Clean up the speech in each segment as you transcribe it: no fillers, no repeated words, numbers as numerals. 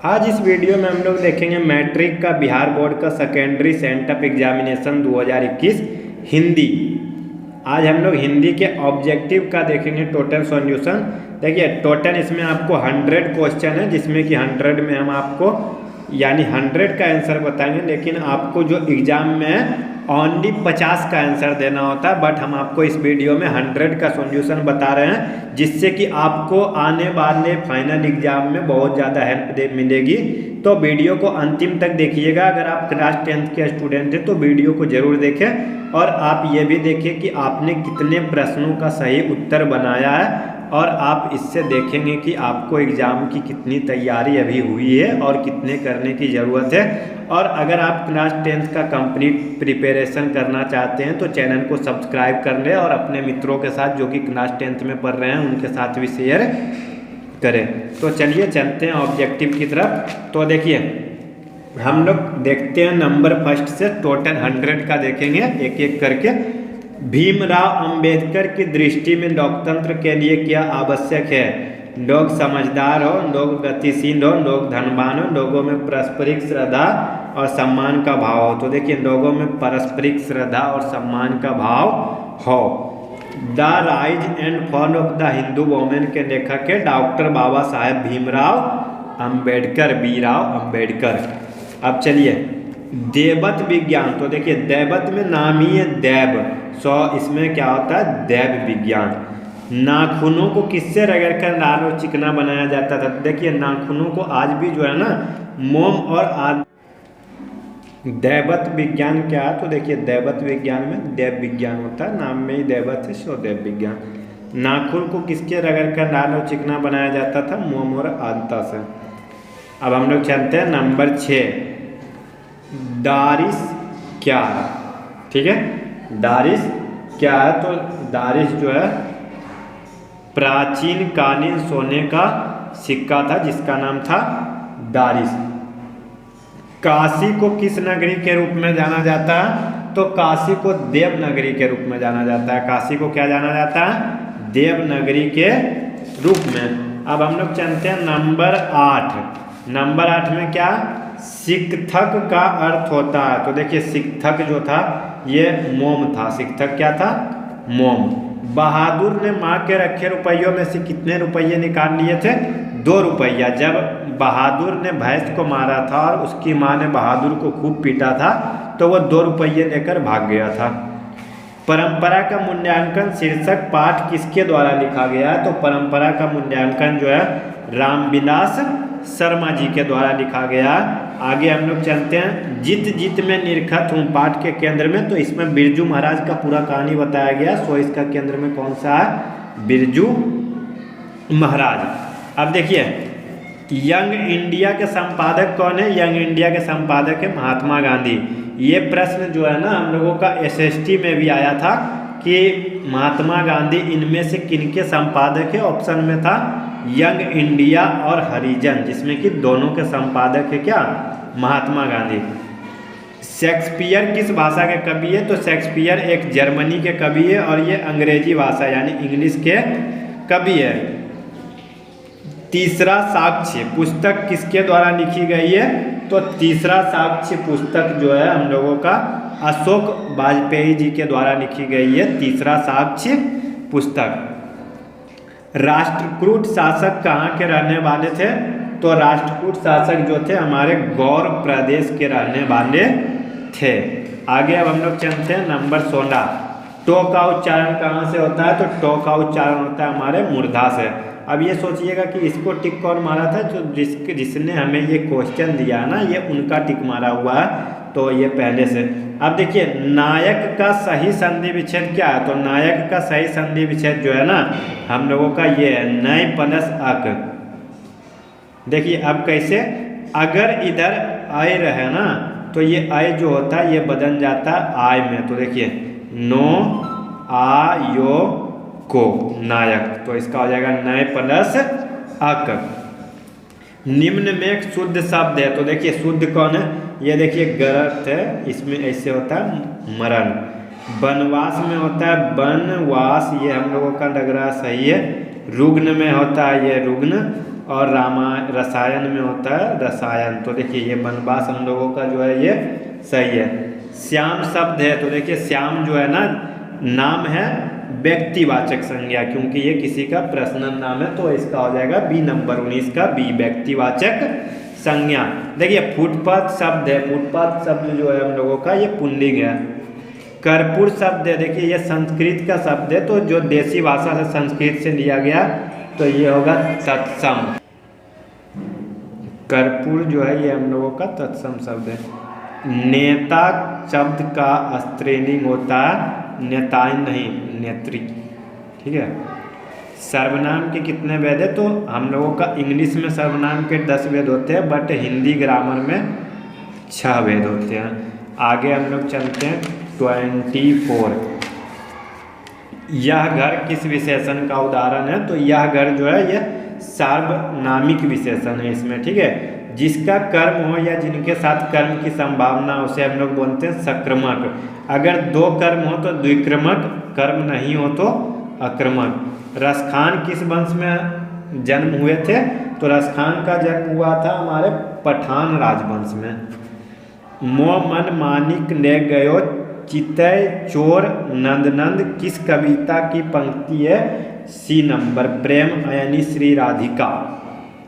आज इस वीडियो में हम लोग देखेंगे मैट्रिक का बिहार बोर्ड का सेकेंडरी सेंटअप एग्जामिनेशन 2021 हिंदी। आज हम लोग हिंदी के ऑब्जेक्टिव का देखेंगे टोटल सॉल्यूशन। देखिए टोटल इसमें आपको 100 क्वेश्चन है, जिसमें कि 100 में हम आपको यानी 100 का आंसर बताएंगे, लेकिन आपको जो एग्जाम में ओनली 50 का आंसर देना होता है। बट हम आपको इस वीडियो में 100 का सॉल्यूशन बता रहे हैं, जिससे कि आपको आने वाले फाइनल एग्जाम में बहुत ज़्यादा हेल्प मिलेगी। तो वीडियो को अंतिम तक देखिएगा। अगर आप क्लास 10th के स्टूडेंट हैं तो वीडियो को जरूर देखें, और आप ये भी देखें कि आपने कितने प्रश्नों का सही उत्तर बनाया है, और आप इससे देखेंगे कि आपको एग्ज़ाम की कितनी तैयारी अभी हुई है और कितने करने की ज़रूरत है। और अगर आप क्लास 10th का कंप्लीट प्रिपरेशन करना चाहते हैं तो चैनल को सब्सक्राइब कर लें, और अपने मित्रों के साथ जो कि क्लास 10th में पढ़ रहे हैं उनके साथ भी शेयर करें। तो चलिए चलते हैं ऑब्जेक्टिव की तरफ। तो देखिए हम लोग देखते हैं नंबर फर्स्ट से टोटल 100 का देखेंगे एक एक करके। भीमराव अंबेडकर की दृष्टि में लोकतंत्र के लिए क्या आवश्यक है? लोग समझदार हो, लोग गतिशील हो, लोग धनवान हो, लोगों में पारस्परिक श्रद्धा और सम्मान का भाव हो। तो देखिए लोगों में पारस्परिक श्रद्धा और सम्मान का भाव हो। The rise and fall of the Hindu women के लेखक है डॉक्टर बाबा साहेब भीमराव अंबेडकर, बीराव अंबेडकर। अब चलिए देवत विज्ञान। तो देखिए देवत में नाम ही है देव, सो इसमें क्या होता है देव विज्ञान। नाखूनों को किससे रगड़कर लाल और चिकना बनाया जाता था? देखिए नाखूनों को आज भी जो है ना मोम और आदि। दैवत विज्ञान क्या है? तो देखिए दैवत विज्ञान में देव विज्ञान होता है, नाम में ही दैवत है, सो देव विज्ञान। नाखून को किसके रगड़कर लाल और चिकना बनाया जाता था? मोम और आंता से। अब हम लोग चलते हैं नंबर 6। दारिश क्या है? ठीक है, दारिश क्या है? तो दारिश जो है प्राचीन कालीन सोने का सिक्का था, जिसका नाम था दारिश। काशी को किस नगरी के रूप में जाना जाता है? तो काशी को देवनगरी के रूप में जाना जाता है। काशी को क्या जाना जाता है? देवनगरी के रूप में। अब हम लोग चलते हैं नंबर 8। नंबर 8 में क्या? शिक्षक का अर्थ होता है। तो देखिए शिक्षक जो था ये मोम था। शिक्षक क्या था? मोम। बहादुर ने माँ के रखे रुपयों में से कितने रुपये निकाल लिए थे? 2 रुपया। जब बहादुर ने भैंस को मारा था और उसकी माँ ने बहादुर को खूब पीटा था, तो वो 2 रुपये लेकर भाग गया था। परंपरा का मूल्यांकन शीर्षक पाठ किसके द्वारा लिखा गया है? तो परंपरा का मूल्यांकन जो है रामविलास शर्मा जी के द्वारा लिखा गया। आगे हम लोग चलते हैं जित जित में निरखत हूँ पाठ के केंद्र में। तो इसमें बिरजू महाराज का पूरा कहानी बताया गया, सो इसका केंद्र में कौन सा है? बिरजू महाराज। अब देखिए यंग इंडिया के संपादक कौन है? यंग इंडिया के संपादक है महात्मा गांधी। ये प्रश्न जो है ना हम लोगों का एसएसटी में भी आया था कि महात्मा गांधी इनमें से किनके संपादक है? ऑप्शन में था यंग इंडिया और हरिजन, जिसमें कि दोनों के संपादक है क्या? महात्मा गांधी। शेक्सपियर किस भाषा के कवि है? तो शेक्सपियर एक जर्मनी के कवि है, और ये अंग्रेजी भाषा यानी इंग्लिश के कवि है। तीसरा साक्ष्य पुस्तक किसके द्वारा लिखी गई है? तो तीसरा साक्ष्य पुस्तक जो है हम लोगों का अशोक वाजपेयी जी के द्वारा लिखी गई है, तीसरा साक्ष्य पुस्तक। राष्ट्रकूट शासक कहाँ के रहने वाले थे? तो राष्ट्रकूट शासक जो थे हमारे गौड़ प्रदेश के रहने वाले थे। आगे अब हम लोग चलते हैं नंबर 16। टो का उच्चारण कहाँ से होता है? तो टो का उच्चारण होता है हमारे मूर्धा से। अब ये सोचिएगा कि इसको टिक कौन मारा था? जो जिसने हमें ये क्वेश्चन दिया ना, ये उनका टिक मारा हुआ है, तो ये पहले से। अब देखिए नायक का सही संधि विच्छेद क्या है? तो नायक का सही संधि विच्छेद जो है ना हम लोगों का ये है नय प्लस अक। देखिए अब कैसे, अगर इधर आय रहे ना तो ये आय जो होता है ये बदल जाता है आय में। तो देखिए नो आयो को नायक, तो इसका हो जाएगा नय प्लस अक। निम्न में एक शुद्ध शब्द है। तो देखिए शुद्ध कौन है? ये देखिए गलत है, इसमें ऐसे होता है मरण। वनवास में होता है वनवास, ये हम लोगों का लग रहा सही है। रुग्ण में होता है ये रुग्ण। और रसायन में होता है रसायन। तो देखिए ये वनवास हम लोगों का जो है ये सही है। श्याम शब्द है, तो देखिए श्याम जो है ना नाम है व्यक्तिवाचक संज्ञा, क्योंकि ये किसी का पर्सनल नाम है, तो इसका हो जाएगा बी नंबर 19 का बी, व्यक्तिवाचक संज्ञा। देखिए फुटपाथ शब्द है, फुटपाथ शब्द जो है हम लोगों का ये पुल्लिंग है। कर्पूर शब्द है, देखिए ये संस्कृत का शब्द है, तो जो देसी भाषा से संस्कृत से लिया गया तो ये होगा तत्सम। कर्पूर जो है ये हम लोगों का तत्सम शब्द है। नेता शब्द का स्त्रीलिंग होता है नेताइन नहीं नेत्री, ठीक है। सर्वनाम के कितने वेद है, तो हम लोगों का इंग्लिश में सर्वनाम के 10 वेद होते हैं, बट हिंदी ग्रामर में 6 वेद होते हैं। आगे हम लोग चलते हैं 24। यह घर किस विशेषण का उदाहरण है, तो यह घर जो है यह सार्वनामिक विशेषण है इसमें, ठीक है। जिसका कर्म हो या जिनके साथ कर्म की संभावना उसे हम लोग बोलते हैं सक्रमक। अगर 2 कर्म हो तो द्विक्रमक, कर्म नहीं हो तो अक्रमक। रसखान किस वंश में जन्म हुए थे, तो रसखान का जन्म हुआ था हमारे पठान राजवंश में। मो मन मानिक ले गयो चितय चोर नंदनंद किस कविता की पंक्ति है, सी नंबर, प्रेम अयनी श्री राधिका,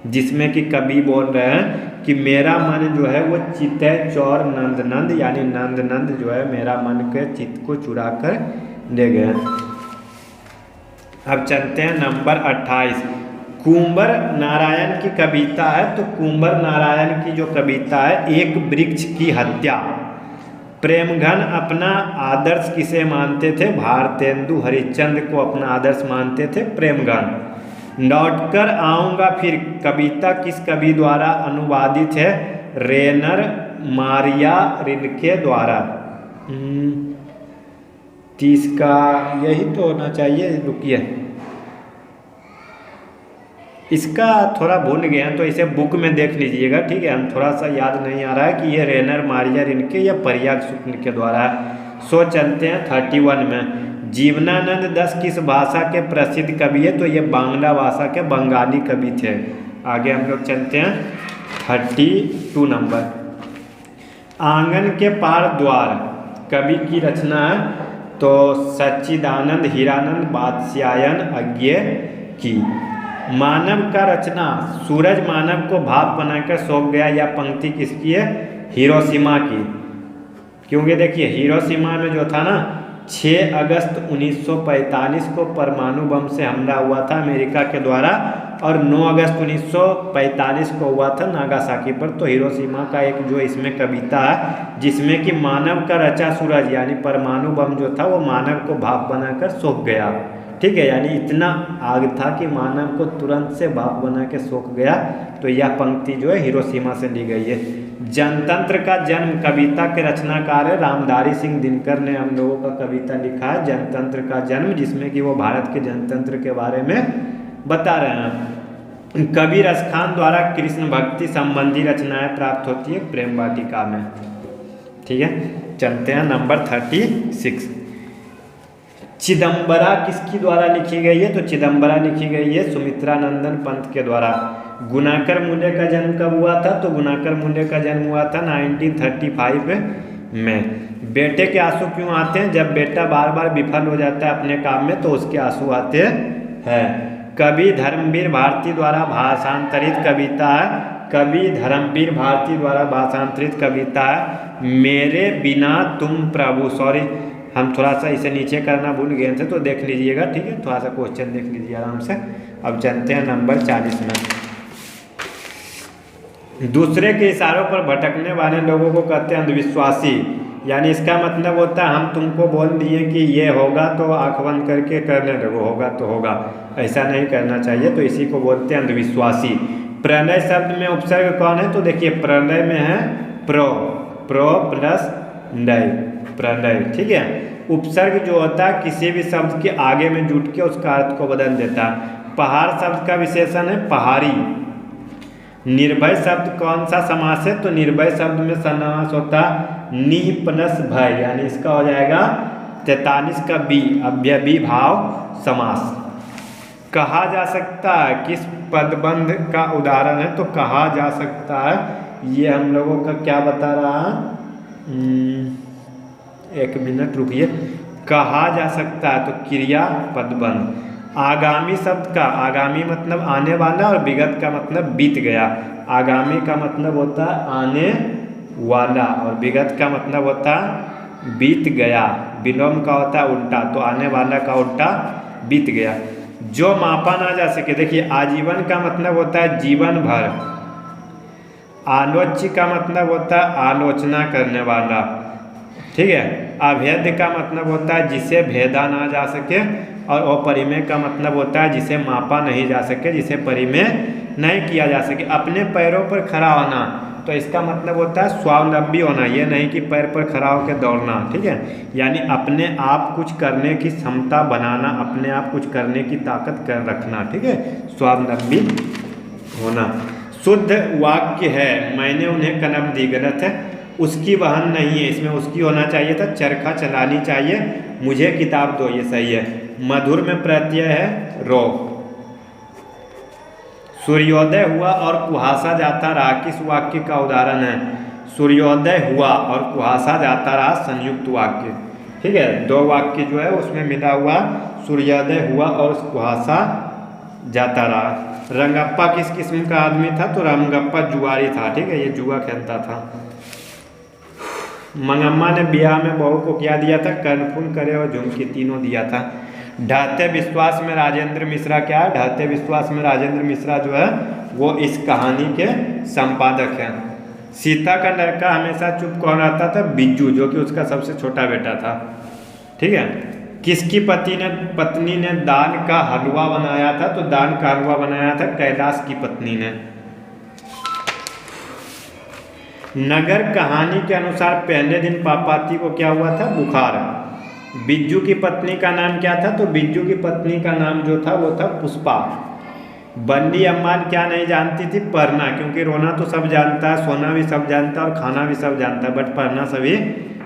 जिसमें कि कवि बोल रहे हैं कि मेरा मन जो है वो चितय चोर नंदनंद, यानी नंदनंद जो है मेरा मन के चित्त को चुरा कर ले गए। अब चलते हैं नंबर 28। कुंवर नारायण की कविता है, तो कुंवर नारायण की जो कविता है एक वृक्ष की हत्या। प्रेमघन अपना आदर्श किसे मानते थे, भारतेंदु हरिश्चंद्र को अपना आदर्श मानते थे प्रेमघन। लौटकर आऊँगा फिर कविता किस कवि द्वारा अनुवादित है, रेनर मारिया रिल्के द्वारा। 30 का यही तो होना चाहिए, रुकिए इसका थोड़ा भूल गए हैं तो इसे बुक में देख लीजिएगा, ठीक है। हम थोड़ा सा याद नहीं आ रहा है कि ये रेनर मारिया रिल्के या परियाग शुक्ल के द्वारा है। सो चलते हैं 31 में। जीवनानंद दास किस भाषा के प्रसिद्ध कवि है, तो ये बांग्ला भाषा के बंगाली कवि थे। आगे हम लोग चलते हैं 32 नंबर। आंगन के पार द्वार कवि की रचना है, तो सच्चिदानंद हीरानंद बादशायन अज्ञे की। मानव का रचना, सूरज मानव को भाप बनाकर सौंप गया, या पंक्ति किसकी है, हिरोशिमा की। क्योंकि देखिए हिरोशिमा में जो था ना 6 अगस्त 1945 को परमाणु बम से हमला हुआ था अमेरिका के द्वारा, और 9 अगस्त 1945 को हुआ था नागासाकी पर। तो हिरोशिमा का एक जो इसमें कविता है जिसमें कि मानव का रचा सूरज यानी परमाणु बम जो था वो मानव को भाप बनाकर सोख गया, ठीक है। यानी इतना आग था कि मानव को तुरंत से भाप बना के सोख गया। तो यह पंक्ति जो है हिरोशिमा से ली गई है। जनतंत्र का जन्म कविता के रचनाकार है रामधारी सिंह दिनकर ने हम लोगों का कविता लिखा है जनतंत्र का जन्म, जिसमें कि वो भारत के जनतंत्र के बारे में बता रहे हैं। कवि रसखान द्वारा कृष्ण भक्ति संबंधी रचनाएं प्राप्त होती है प्रेम वाटिका में, ठीक है। चलते हैं नंबर 36। चिदम्बरा किसकी द्वारा लिखी गई है, तो चिदम्बरा लिखी गई है सुमित्रा नंदन पंत के द्वारा। गुणाकर मूल्य का जन्म कब हुआ था, तो गुणाकर मूल्य का जन्म हुआ था 1935 में। बेटे के आंसू क्यों आते हैं, जब बेटा बार बार विफल हो जाता है अपने काम में तो उसके आंसू आते हैं। कवि धर्मवीर भारती द्वारा भाषांतरित कविता है, कवि धर्मवीर भारती द्वारा भाषांतरित कविता है मेरे बिना तुम प्रभु। सॉरी हम थोड़ा सा इसे नीचे करना भूल गए थे, तो देख लीजिएगा, ठीक है। थोड़ा सा क्वेश्चन देख लीजिए आराम से। अब चलते हैं नंबर 40 में। दूसरे के इशारों पर भटकने वाले लोगों को कहते हैं अंधविश्वासी। यानी इसका मतलब होता है हम तुमको बोल दिए कि ये होगा तो आँख बंद करके करने लगो, होगा तो होगा, ऐसा नहीं करना चाहिए, तो इसी को बोलते हैं अंधविश्वासी। प्रलय शब्द में उपसर्ग कौन है, तो देखिए प्रलय में है प्रो, प्रो प्लस लय, प्रलय, ठीक है। उपसर्ग जो होता है किसी भी शब्द के आगे में जुट के उसका अर्थ को बदल देता है। पहाड़ शब्द का विशेषण है पहाड़ी। निर्भय शब्द कौन सा समास है, तो निर्भय शब्द में समास होता निह प्लस भय, यानी इसका हो जाएगा 43 का बी, अव्ययी भाव समास। कहा जा सकता है किस पदबंध का उदाहरण है, तो कहा जा सकता है, ये हम लोगों का क्या बता रहा है, एक मिनट रुकिए, कहा जा सकता है तो क्रिया पदबंध। आगामी शब्द का, आगामी मतलब आने वाला और विगत का मतलब बीत गया। आगामी का मतलब होता है आने वाला और विगत का मतलब होता है बीत गया। विलोम का होता है उल्टा, तो आने वाला का उल्टा बीत गया। जो मापा ना जा सके, देखिए आजीवन का मतलब होता है जीवन भर। आलोच्य का मतलब होता है आलोचना करने वाला, ठीक है। अभेद्य का मतलब होता है जिसे भेदा ना जा सके, और अपरिमेय का मतलब होता है जिसे मापा नहीं जा सके, जिसे परिमेय नहीं किया जा सके। अपने पैरों पर खड़ा होना, तो इसका मतलब होता है स्वावलंबी होना, ये नहीं कि पैर पर खड़ा होकर दौड़ना, ठीक है। यानी अपने आप कुछ करने की क्षमता बनाना, अपने आप कुछ करने की ताकत कर रखना, ठीक है, स्वावलंबी होना। शुद्ध वाक्य है, मैंने उन्हें कलम दी, गलत है, उसकी वहन नहीं है, इसमें उसकी होना चाहिए था, चरखा चलानी चाहिए, मुझे किताब दो, ये सही है। मधुर में प्रत्यय है रो। सूर्योदय हुआ और कुहासा जाता रहा, किस वाक्य का उदाहरण है? सूर्योदय हुआ और कुहासा जाता रहा संयुक्त वाक्य, ठीक है। दो वाक्य जो है उसमें मिला हुआ, सूर्योदय हुआ और कुहासा जाता रहा। रंगप्पा किस किस्म का आदमी था? तो रंगप्पा जुआरी था, ठीक है, ये जुआ खेलता था। मंगम्मा ने ब्याह में बहू को क्या दिया था? कर्णफूल, करे और झुमकी, तीनों दिया था। ढहते विश्वास में राजेंद्र मिश्रा क्या है? ढहते विश्वास में राजेंद्र मिश्रा जो है वो इस कहानी के संपादक हैं। सीता का लड़का हमेशा चुप कौन रहता था? बिज्जू, जो कि उसका सबसे छोटा बेटा था, ठीक है। किसकी पत्नी ने दाल का हलवा बनाया था? तो दाल का हलवा बनाया था कैलाश की पत्नी ने। नगर कहानी के अनुसार पहले दिन पापाती को क्या हुआ था? बुखार। बिज्जू की पत्नी का नाम क्या था? तो बिज्जू की पत्नी का नाम जो था वो था पुष्पा। बंडी अम्माल क्या नहीं जानती थी? पढ़ना, क्योंकि रोना तो सब जानता है, सोना भी सब जानता है और खाना भी सब जानता है, बट पढ़ना सभी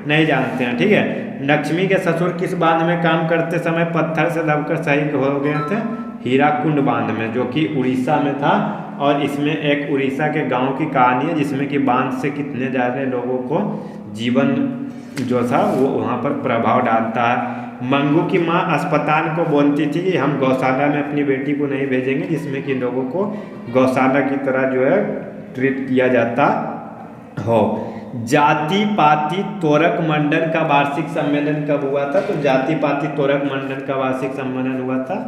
नहीं जानते हैं, ठीक है। लक्ष्मी के ससुर किस बांध में काम करते समय पत्थर से दबकर शहीद हो गए थे? हीराकुंड बांध में, जो कि उड़ीसा में था। और इसमें एक उड़ीसा के गांव की कहानी है जिसमें कि बांध से कितने ज़्यादा लोगों को जीवन जो था वो वहाँ पर प्रभाव डालता है। मंगू की माँ अस्पताल को बोलती थी कि हम गौशाला में अपनी बेटी को नहीं भेजेंगे जिसमें कि लोगों को गौशाला की तरह जो है ट्रीट किया जाता हो। जाति पाति तोरक मंडल का वार्षिक सम्मेलन कब हुआ था? तो जाति पाति तोरक मंडल का वार्षिक सम्मेलन हुआ था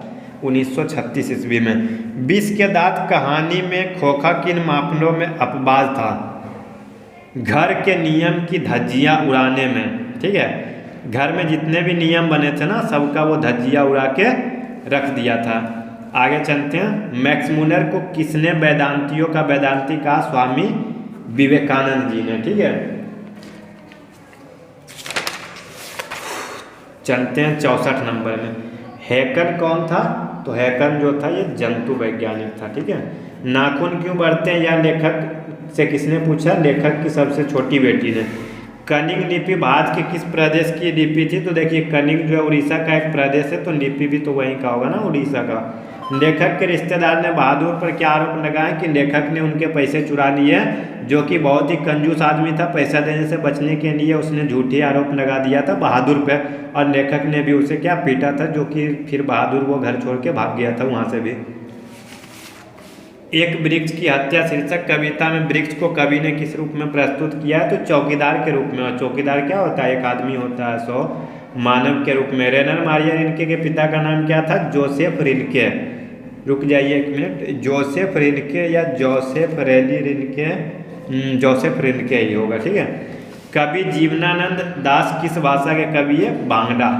1936 ईस्वी में। विष के दांत कहानी में खोखा किन मामलों में अपवाद था? घर के नियम की धज्जियां उड़ाने में, ठीक है। घर में जितने भी नियम बने थे ना, सबका वो धज्जियां उड़ा के रख दिया था। आगे चलते हैं। मैक्स मूलर को किसने वेदांतियों का वेदांती कहा? स्वामी विवेकानंद जी ने, ठीक है। चलते हैं 64 नंबर में। हैकन कौन था? तो हैकन जो था ये जंतु वैज्ञानिक था, ठीक है। नाखून क्यों बढ़ते हैं? या लेखक से किसने पूछा? लेखक की सबसे छोटी बेटी ने। कनिंग लिपि भारत के किस प्रदेश की लिपि थी? तो देखिए कनिंग जो है उड़ीसा का एक प्रदेश है, तो लिपि भी तो वहीं का होगा ना, उड़ीसा का। लेखक के रिश्तेदार ने बहादुर पर क्या आरोप लगाया? कि लेखक ने उनके पैसे चुरा लिए, जो कि बहुत ही कंजूस आदमी था, पैसा देने से बचने के लिए उसने झूठी आरोप लगा दिया था बहादुर पे, और लेखक ने भी उसे क्या पीटा था, जो कि फिर बहादुर वो घर छोड़ के भाग गया था वहाँ से भी। एक वृक्ष की हत्या शीर्षक कविता में वृक्ष को कवि ने किस रूप में प्रस्तुत किया है? तो चौकीदार के रूप में। और चौकीदार क्या होता है? एक आदमी होता है, सो मानव के रूप में। रेनर मारिया रिल्के के पिता का नाम क्या था? Joseph Rilke. रुक जाइए एक मिनट, जोसेफ रिल्के या जोसेफ रेली रिल्के, जोसेफ रिल्के ही होगा, ठीक है। कवि जीवनानंद दास किस भाषा के कवि है? बांग्ला।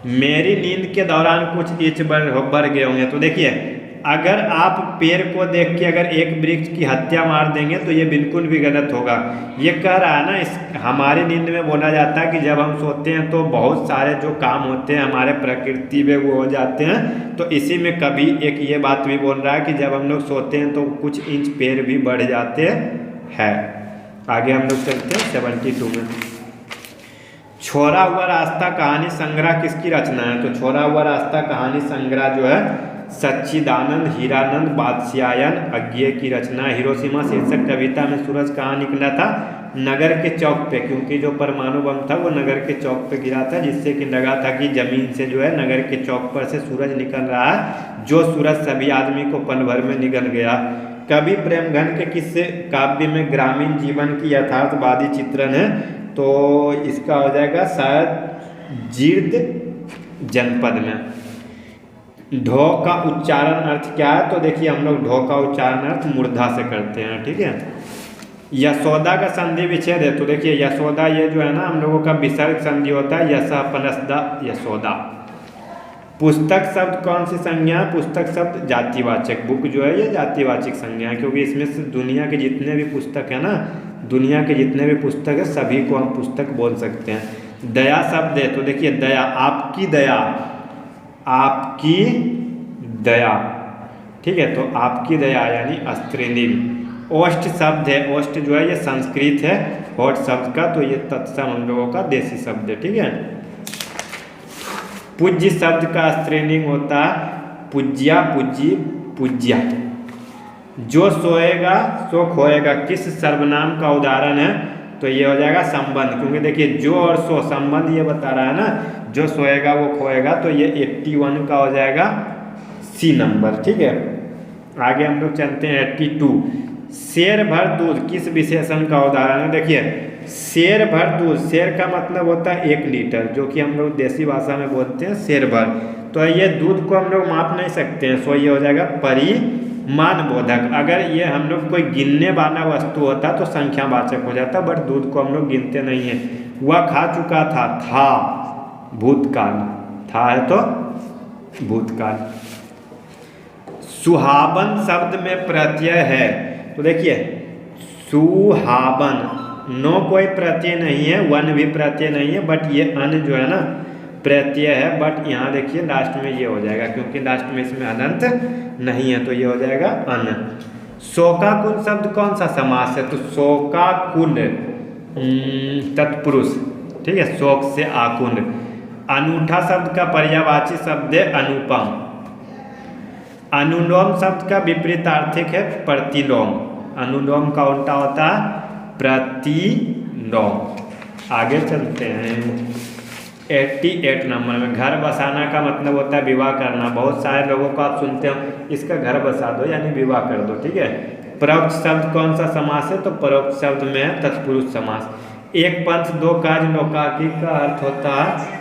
मेरी नींद के दौरान कुछ इंच बढ़ गए होंगे। तो देखिए अगर आप पेड़ को देख के अगर एक वृक्ष की हत्या मार देंगे तो ये बिल्कुल भी गलत होगा। ये कह रहा है ना, इस हमारी नींद में बोला जाता है कि जब हम सोते हैं तो बहुत सारे जो काम होते हैं हमारे प्रकृति में वो हो जाते हैं। तो इसी में कभी एक ये बात भी बोल रहा है कि जब हम लोग सोते हैं तो कुछ इंच पेड़ भी बढ़ जाते हैं। आगे हम लोग चलते हैं 72 में। छोड़ा हुआ रास्ता कहानी संग्रह किसकी रचना है? तो छोड़ा हुआ रास्ता कहानी संग्रह जो है सच्चिदानंद, हीरानंद, बादशाहन, अज्ञे की रचना। हिरोशिमा शीर्षक कविता में सूरज कहाँ निकला था? नगर के चौक पे, क्योंकि जो परमाणु बम था वो नगर के चौक पे गिरा था, जिससे कि लगा था कि जमीन से जो है नगर के चौक पर से सूरज निकल रहा है, जो सूरज सभी आदमी को पल भर में निकल गया। कवि प्रेमघन के किस्से काव्य में ग्रामीण जीवन की यथार्थवादी चित्रण है, तो इसका हो जाएगा शायद जीर्द जनपद में। ढो का उच्चारण अर्थ क्या है? तो देखिए हम लोग ढो का उच्चारण अर्थ मूर्धा से करते हैं, ठीक है। यशोदा का संधि विच्छेद है, तो देखिए यशोदा ये जो है ना हम लोगों का विसर्ग संधि होता है, यशा पनसदा यशोदा। पुस्तक शब्द कौन सी संज्ञा? पुस्तक शब्द जातिवाचक। बुक जो है ये जातिवाचक संज्ञा है, क्योंकि इसमें से दुनिया के जितने भी पुस्तक है ना, दुनिया के जितने भी पुस्तक है सभी को हम पुस्तक बोल सकते हैं। दया शब्द है, तो देखिए दया, आपकी दया, आपकी दया, ठीक है, तो आपकी दया यानी स्त्रीलिंग। ओष्ठ शब्द है, ओष्ठ जो है ये संस्कृत है होठ शब्द का, तो ये तत्सम हम लोगों का देसी शब्द है, ठीक है। पूज्य शब्द का स्त्रीलिंग होता है पूज्या, पूज्य, पूज्या। जो सोएगा सो खोएगा किस सर्वनाम का उदाहरण है? तो ये हो जाएगा संबंध, क्योंकि देखिए जो और सो संबंध ये बता रहा है ना, जो सोएगा वो खोएगा, तो ये 81 का हो जाएगा सी नंबर, ठीक है। आगे हम लोग चलते हैं 82। शेर भर दूध किस विशेषण का उदाहरण है? देखिए शेर भर दूध, शेर का मतलब होता है 1 लीटर, जो कि हम लोग देसी भाषा में बोलते हैं शेर भर। तो ये दूध को हम लोग माप नहीं सकते हैं, सो ये हो जाएगा परिमाण बोधक। अगर ये हम लोग कोई गिनने वाला वस्तु होता तो संख्यावाचक हो जाता, बट दूध को हम लोग गिनते नहीं है। वह खा चुका था भूतकाल, था है तो भूतकाल। सुहावन शब्द में प्रत्यय है, तो देखिए सुहावन, नो कोई प्रत्यय नहीं है, वन भी प्रत्यय नहीं है, बट ये अन जो है ना प्रत्यय है, बट यहाँ देखिए लास्ट में ये हो जाएगा, क्योंकि लास्ट में इसमें अनंत नहीं है, तो ये हो जाएगा अन। शोकाकुल शब्द कौन सा समास है? तो शोकाकुल तत्पुरुष, ठीक है, शोक से आकुल। अनूठा शब्द का पर्यायवाची शब्द है अनुपम। अनुलोम शब्द का विपरीतार्थक है प्रतिलोम। अनुलोम का उल्टा होता है प्रतिलोम। आगे चलते हैं 88 नंबर में। घर बसाना का मतलब होता है विवाह करना। बहुत सारे लोगों को आप सुनते हो इसका घर बसा दो यानी विवाह कर दो, ठीक है। परोक्त शब्द कौन सा समास है? तो परोक्त शब्द में है तत्पुरुष समास। एक पंथ दो काज लोकाकी का अर्थ होता है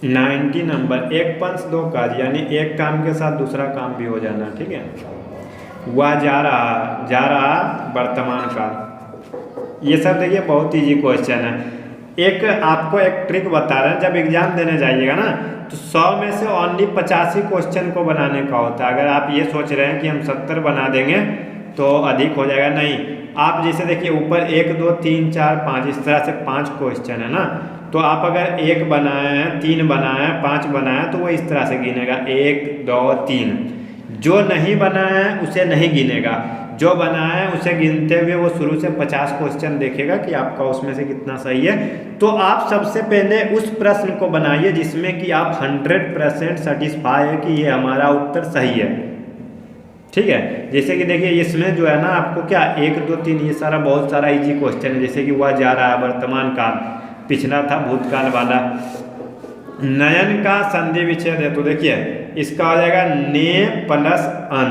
90 नंबर। एक पंथ दो काज यानी एक काम के साथ दूसरा काम भी हो जाना, ठीक है। वह जा रहा वर्तमान काल। ये सब देखिए बहुत ईजी क्वेश्चन है। एक आपको एक ट्रिक बता रहे हैं, जब एग्जाम देने जाइएगा ना तो 100 में से ओनली 85 क्वेश्चन को बनाने का होता है। अगर आप ये सोच रहे हैं कि हम 70 बना देंगे तो अधिक हो जाएगा, नहीं। आप जैसे देखिए ऊपर 1 2 3 4 5 इस तरह से 5 क्वेश्चन है ना, तो आप अगर 1 बनाए हैं, 3 बनाए हैं, 5 बनाए हैं, तो वो इस तरह से गिनेगा 1 2 3। जो नहीं बनाया है उसे नहीं गिनेगा, जो बनाया है उसे गिनते हुए वो शुरू से 50 क्वेश्चन देखेगा कि आपका उसमें से कितना सही है। तो आप सबसे पहले उस प्रश्न को बनाइए जिसमें कि आप 100% सेटिस्फाई है कि ये हमारा उत्तर सही है, ठीक है। जैसे कि देखिए इसमें जो है ना आपको क्या 1 2 3 ये सारा बहुत सारा इजी क्वेश्चन है। जैसे कि वह जा रहा है वर्तमान काल, पिछला था भूतकाल वाला। नयन का संधि विच्छेद है, तो देखिए इसका हो जाएगा ने प्लस अन,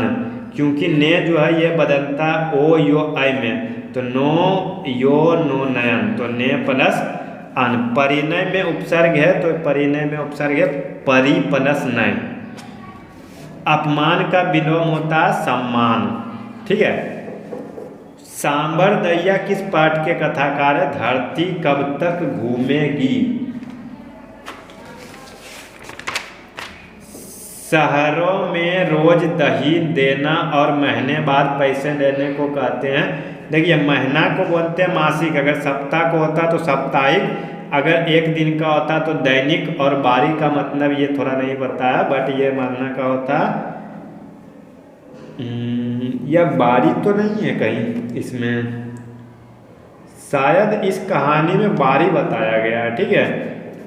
क्योंकि ने जो है ये बदलता ओ यो आई में, तो नो यो नो नयन, तो ने प्लस अन। परिणय में उपसर्ग है, तो परिणय में उपसर्ग है परि प्लस नय। अपमान का विलोम होता है सम्मान, ठीक है। सांबर दैया किस पाठ के कथाकार है? धरती कब तक घूमेगी। शहरों में रोज दही देना और महीने बाद पैसे लेने को कहते हैं। देखिए महीना को बोलते हैं मासिक, अगर सप्ताह को होता तो साप्ताहिक, अगर एक दिन का होता तो दैनिक, और बारी का मतलब ये थोड़ा नहीं पता है, बट ये महीना का होता यह बारी तो नहीं है कहीं इसमें, शायद इस कहानी में बारी बताया गया है, ठीक है।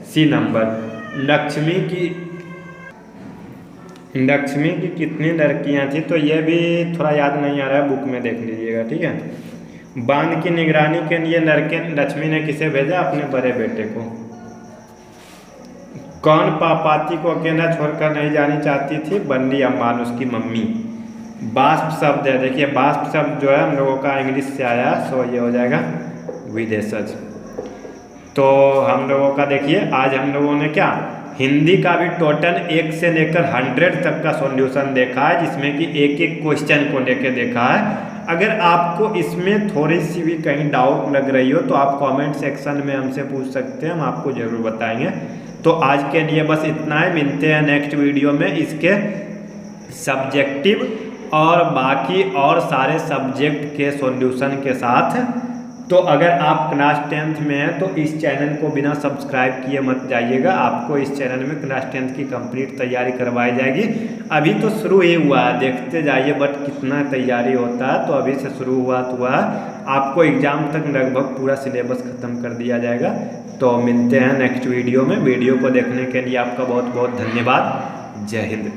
सी नंबर। लक्ष्मी की लक्ष्मी की कितनी लड़कियां थी, तो ये भी थोड़ा याद नहीं आ रहा है, बुक में देख लीजिएगा, ठीक है। बांध की निगरानी के लिए लक्ष्मी ने किसे भेजा? अपने बड़े बेटे को। कौन पापाती को अकेला छोड़कर नहीं जानी चाहती थी? बंदी अम्बान, उसकी मम्मी। बाष्प शब्द है, देखिए बाष्प शब्द जो है हम लोगों का इंग्लिश से आया, सो ये हो जाएगा विदेशज। तो हम लोगों का देखिए आज हम लोगों ने क्या हिंदी का भी टोटल 1 से लेकर 100 तक का सॉल्यूशन देखा है, जिसमें कि एक एक क्वेश्चन को लेके देखा है। अगर आपको इसमें थोड़ी सी भी कहीं डाउट लग रही हो तो आप कमेंट सेक्शन में हमसे पूछ सकते हैं, हम आपको ज़रूर बताएंगे। तो आज के लिए बस इतना ही, मिलते हैं नेक्स्ट वीडियो में इसके सब्जेक्टिव और बाकी और सारे सब्जेक्ट के सॉल्यूशन के साथ। तो अगर आप क्लास 10th में हैं तो इस चैनल को बिना सब्सक्राइब किए मत जाइएगा, आपको इस चैनल में क्लास 10th की कंप्लीट तैयारी करवाई जाएगी। अभी तो शुरू ही हुआ है, देखते जाइए बट कितना तैयारी होता है। तो अभी से शुरू हुआ तो हुआ, आपको एग्ज़ाम तक लगभग पूरा सिलेबस ख़त्म कर दिया जाएगा। तो मिलते हैं नेक्स्ट वीडियो में। वीडियो को देखने के लिए आपका बहुत बहुत धन्यवाद। जय हिंद।